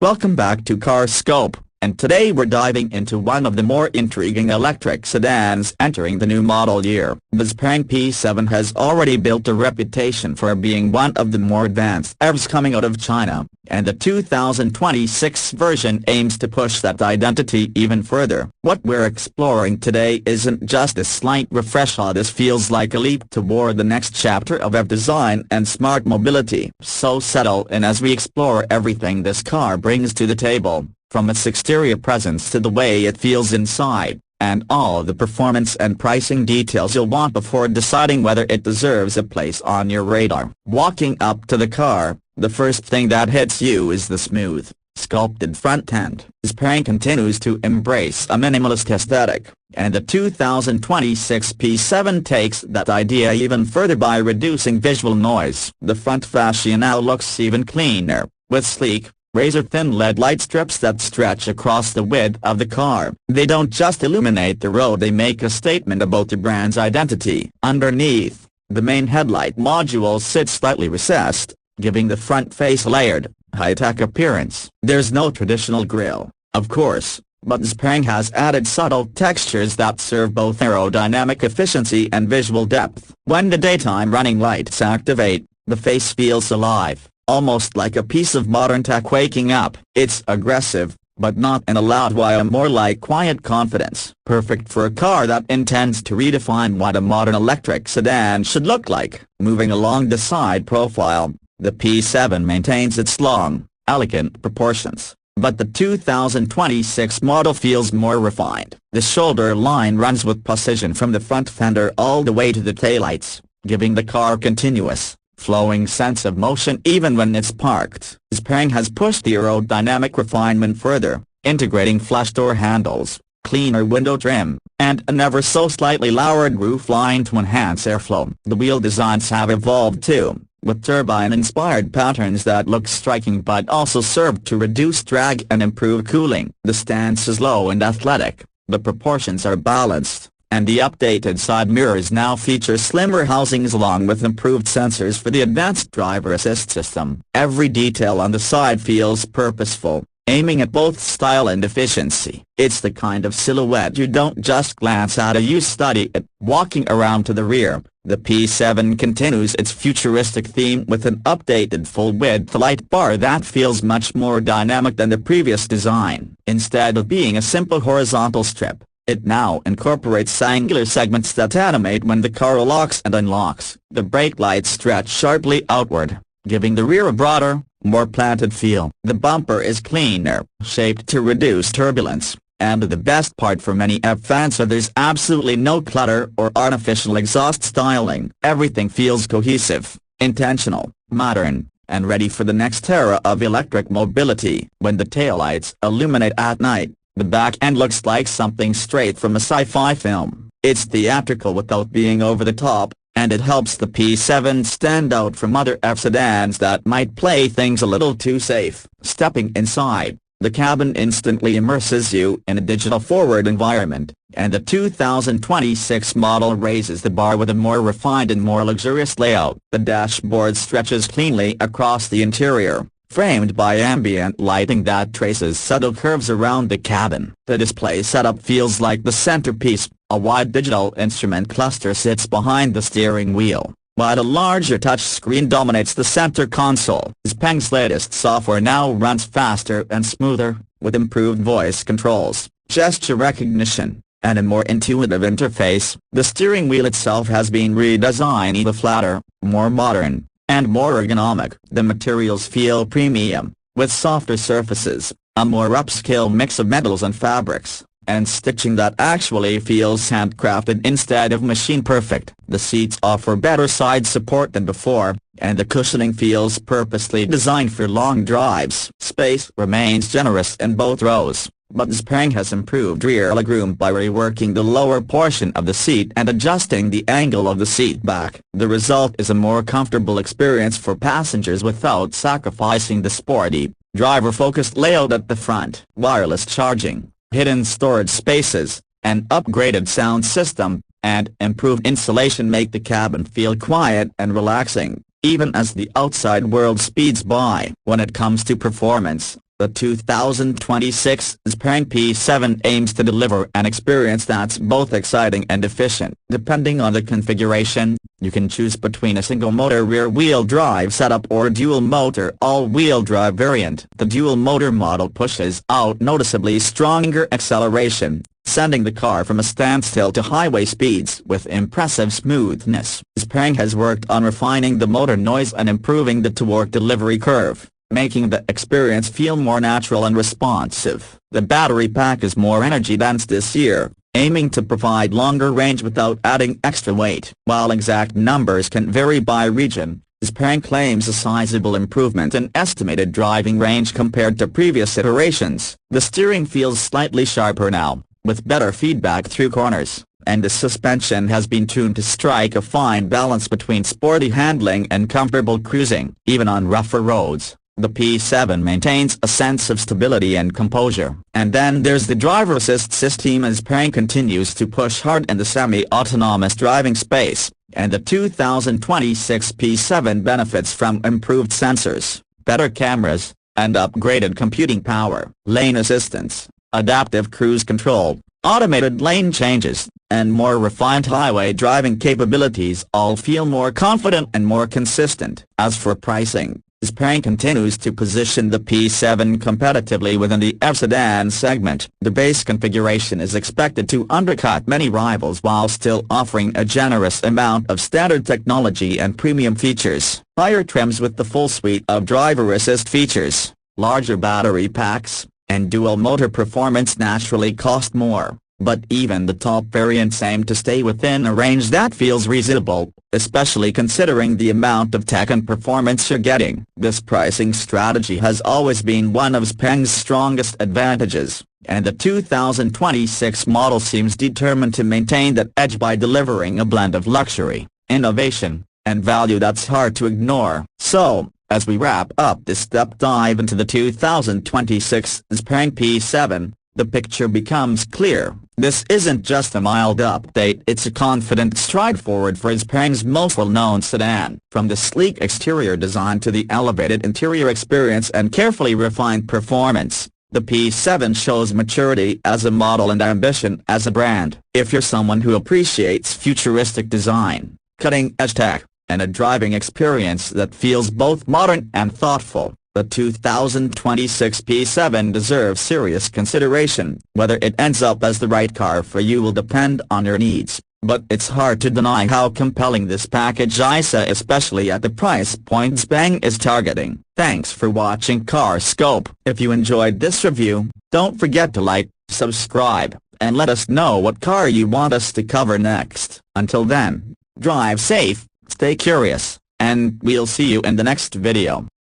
Welcome back to Car Scope, and today we're diving into one of the more intriguing electric sedans entering the new model year. The XPeng P7 has already built a reputation for being one of the more advanced EVs coming out of China, and the 2026 version aims to push that identity even further. What we're exploring today isn't just a slight refresh. This feels like a leap toward the next chapter of EV design and smart mobility. So settle in as we explore everything this car brings to the table, from its exterior presence to the way it feels inside, and all the performance and pricing details you'll want before deciding whether it deserves a place on your radar. Walking up to the car, the first thing that hits you is the smooth, sculpted front end. XPeng continues to embrace a minimalist aesthetic, and the 2026 P7 takes that idea even further by reducing visual noise. The front fascia now looks even cleaner, with sleek, razor-thin LED light strips that stretch across the width of the car. They don't just illuminate the road, they make a statement about the brand's identity. Underneath, the main headlight module sits slightly recessed, giving the front face a layered, high-tech appearance. There's no traditional grille, of course, but XPeng has added subtle textures that serve both aerodynamic efficiency and visual depth. When the daytime running lights activate, the face feels alive, almost like a piece of modern tech waking up. It's aggressive, but not in a loud way, more like quiet confidence. Perfect for a car that intends to redefine what a modern electric sedan should look like. Moving along the side profile, the P7 maintains its long, elegant proportions, but the 2026 model feels more refined. The shoulder line runs with precision from the front fender all the way to the taillights, giving the car continuous, flowing sense of motion even when it's parked. XPeng has pushed the aerodynamic refinement further, integrating flush door handles, cleaner window trim, and an ever so slightly lowered roof line to enhance airflow. The wheel designs have evolved too, with turbine-inspired patterns that look striking but also serve to reduce drag and improve cooling. The stance is low and athletic, the proportions are balanced, and the updated side mirrors now feature slimmer housings along with improved sensors for the advanced driver assist system. Every detail on the side feels purposeful, aiming at both style and efficiency. It's the kind of silhouette you don't just glance at, you study it. Walking around to the rear, the P7 continues its futuristic theme with an updated full-width light bar that feels much more dynamic than the previous design. Instead of being a simple horizontal strip, it now incorporates angular segments that animate when the car locks and unlocks. The brake lights stretch sharply outward, giving the rear a broader, more planted feel. The bumper is cleaner, shaped to reduce turbulence, and the best part for many EV fans, there's absolutely no clutter or artificial exhaust styling. Everything feels cohesive, intentional, modern, and ready for the next era of electric mobility. When the taillights illuminate at night, the back end looks like something straight from a sci-fi film. It's theatrical without being over the top, and it helps the P7 stand out from other EV sedans that might play things a little too safe. Stepping inside, the cabin instantly immerses you in a digital-forward environment, and the 2026 model raises the bar with a more refined and more luxurious layout. The dashboard stretches cleanly across the interior, framed by ambient lighting that traces subtle curves around the cabin. The display setup feels like the centerpiece. A wide digital instrument cluster sits behind the steering wheel, while a larger touchscreen dominates the center console. XPeng's latest software now runs faster and smoother, with improved voice controls, gesture recognition, and a more intuitive interface. The steering wheel itself has been redesigned even flatter, more modern, and more ergonomic. The materials feel premium, with softer surfaces, a more upscale mix of metals and fabrics, and stitching that actually feels handcrafted instead of machine-perfect. The seats offer better side support than before, and the cushioning feels purposely designed for long drives. Space remains generous in both rows, but XPeng has improved rear legroom by reworking the lower portion of the seat and adjusting the angle of the seat back. The result is a more comfortable experience for passengers without sacrificing the sporty, driver-focused layout at the front. Wireless charging, hidden storage spaces, an upgraded sound system, and improved insulation make the cabin feel quiet and relaxing, even as the outside world speeds by. When it comes to performance, The 2026 XPeng P7 aims to deliver an experience that's both exciting and efficient. Depending on the configuration, you can choose between a single-motor rear-wheel drive setup or a dual-motor all-wheel drive variant. The dual-motor model pushes out noticeably stronger acceleration, sending the car from a standstill to highway speeds with impressive smoothness. XPeng has worked on refining the motor noise and improving the torque delivery curve, making the experience feel more natural and responsive. The battery pack is more energy-dense this year, aiming to provide longer range without adding extra weight. While exact numbers can vary by region, XPeng claims a sizable improvement in estimated driving range compared to previous iterations. The steering feels slightly sharper now, with better feedback through corners, and the suspension has been tuned to strike a fine balance between sporty handling and comfortable cruising. Even on rougher roads, the P7 maintains a sense of stability and composure. And then there's the driver assist system as XPeng continues to push hard in the semi-autonomous driving space, and the 2026 P7 benefits from improved sensors, better cameras, and upgraded computing power. Lane assistance, adaptive cruise control, automated lane changes, and more refined highway driving capabilities all feel more confident and more consistent. As for pricing, XPeng continues to position the P7 competitively within the sedan segment. The base configuration is expected to undercut many rivals while still offering a generous amount of standard technology and premium features. Higher trims with the full suite of driver assist features, larger battery packs, and dual-motor performance naturally cost more, but even the top variants aim to stay within a range that feels reasonable, especially considering the amount of tech and performance you're getting. This pricing strategy has always been one of XPeng's strongest advantages, and the 2026 model seems determined to maintain that edge by delivering a blend of luxury, innovation, and value that's hard to ignore. So, as we wrap up this deep dive into the 2026 XPeng P7, the picture becomes clear. This isn't just a mild update, it's a confident stride forward for XPeng's most well-known sedan. From the sleek exterior design to the elevated interior experience and carefully refined performance, the P7 shows maturity as a model and ambition as a brand. If you're someone who appreciates futuristic design, cutting-edge tech, and a driving experience that feels both modern and thoughtful, the 2026 P7 deserves serious consideration. Whether it ends up as the right car for you will depend on your needs, but it's hard to deny how compelling this package is, especially at the price point XPeng is targeting. Thanks for watching Car Scope. If you enjoyed this review, don't forget to like, subscribe, and let us know what car you want us to cover next. Until then, drive safe, stay curious, and we'll see you in the next video.